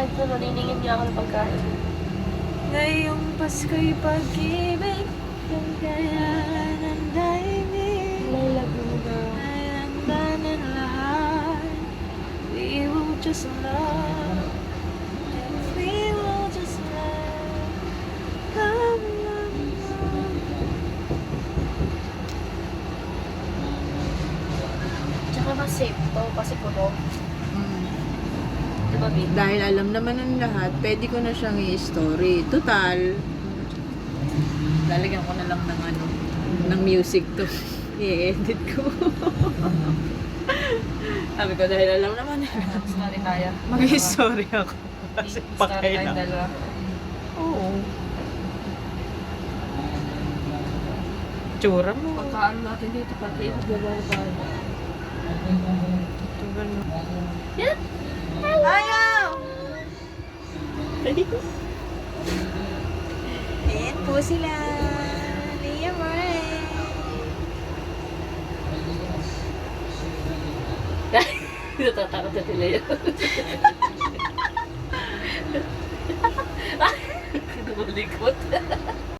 kahit na naniningin niya ako ng pagkain. Ngayong Pasko'y pag-ibig, kung kaya ng daigdig, I love you, girl. ay handa ng lahat. We will just love, we will just love, love, love, love. Tsaka mas safe to kasi puno. Diba, B? Dahil alam naman ng lahat, pwede ko na siyang i-story. Total, lalagyan ko na lang ng ano, ng music to. I-edit ko. Sabi ko, dahil alam naman Sorry tayo. mag-story ako. Kasi Sorry pakay tayong lang. dalawa. Oo. Tsura mo. Pagkaan natin dito, pati magbabawa tayo. Tugal mo. Yan! Ayaw! Ayan po sila. Nia Moray. Natatakot na sila yun. Malikot.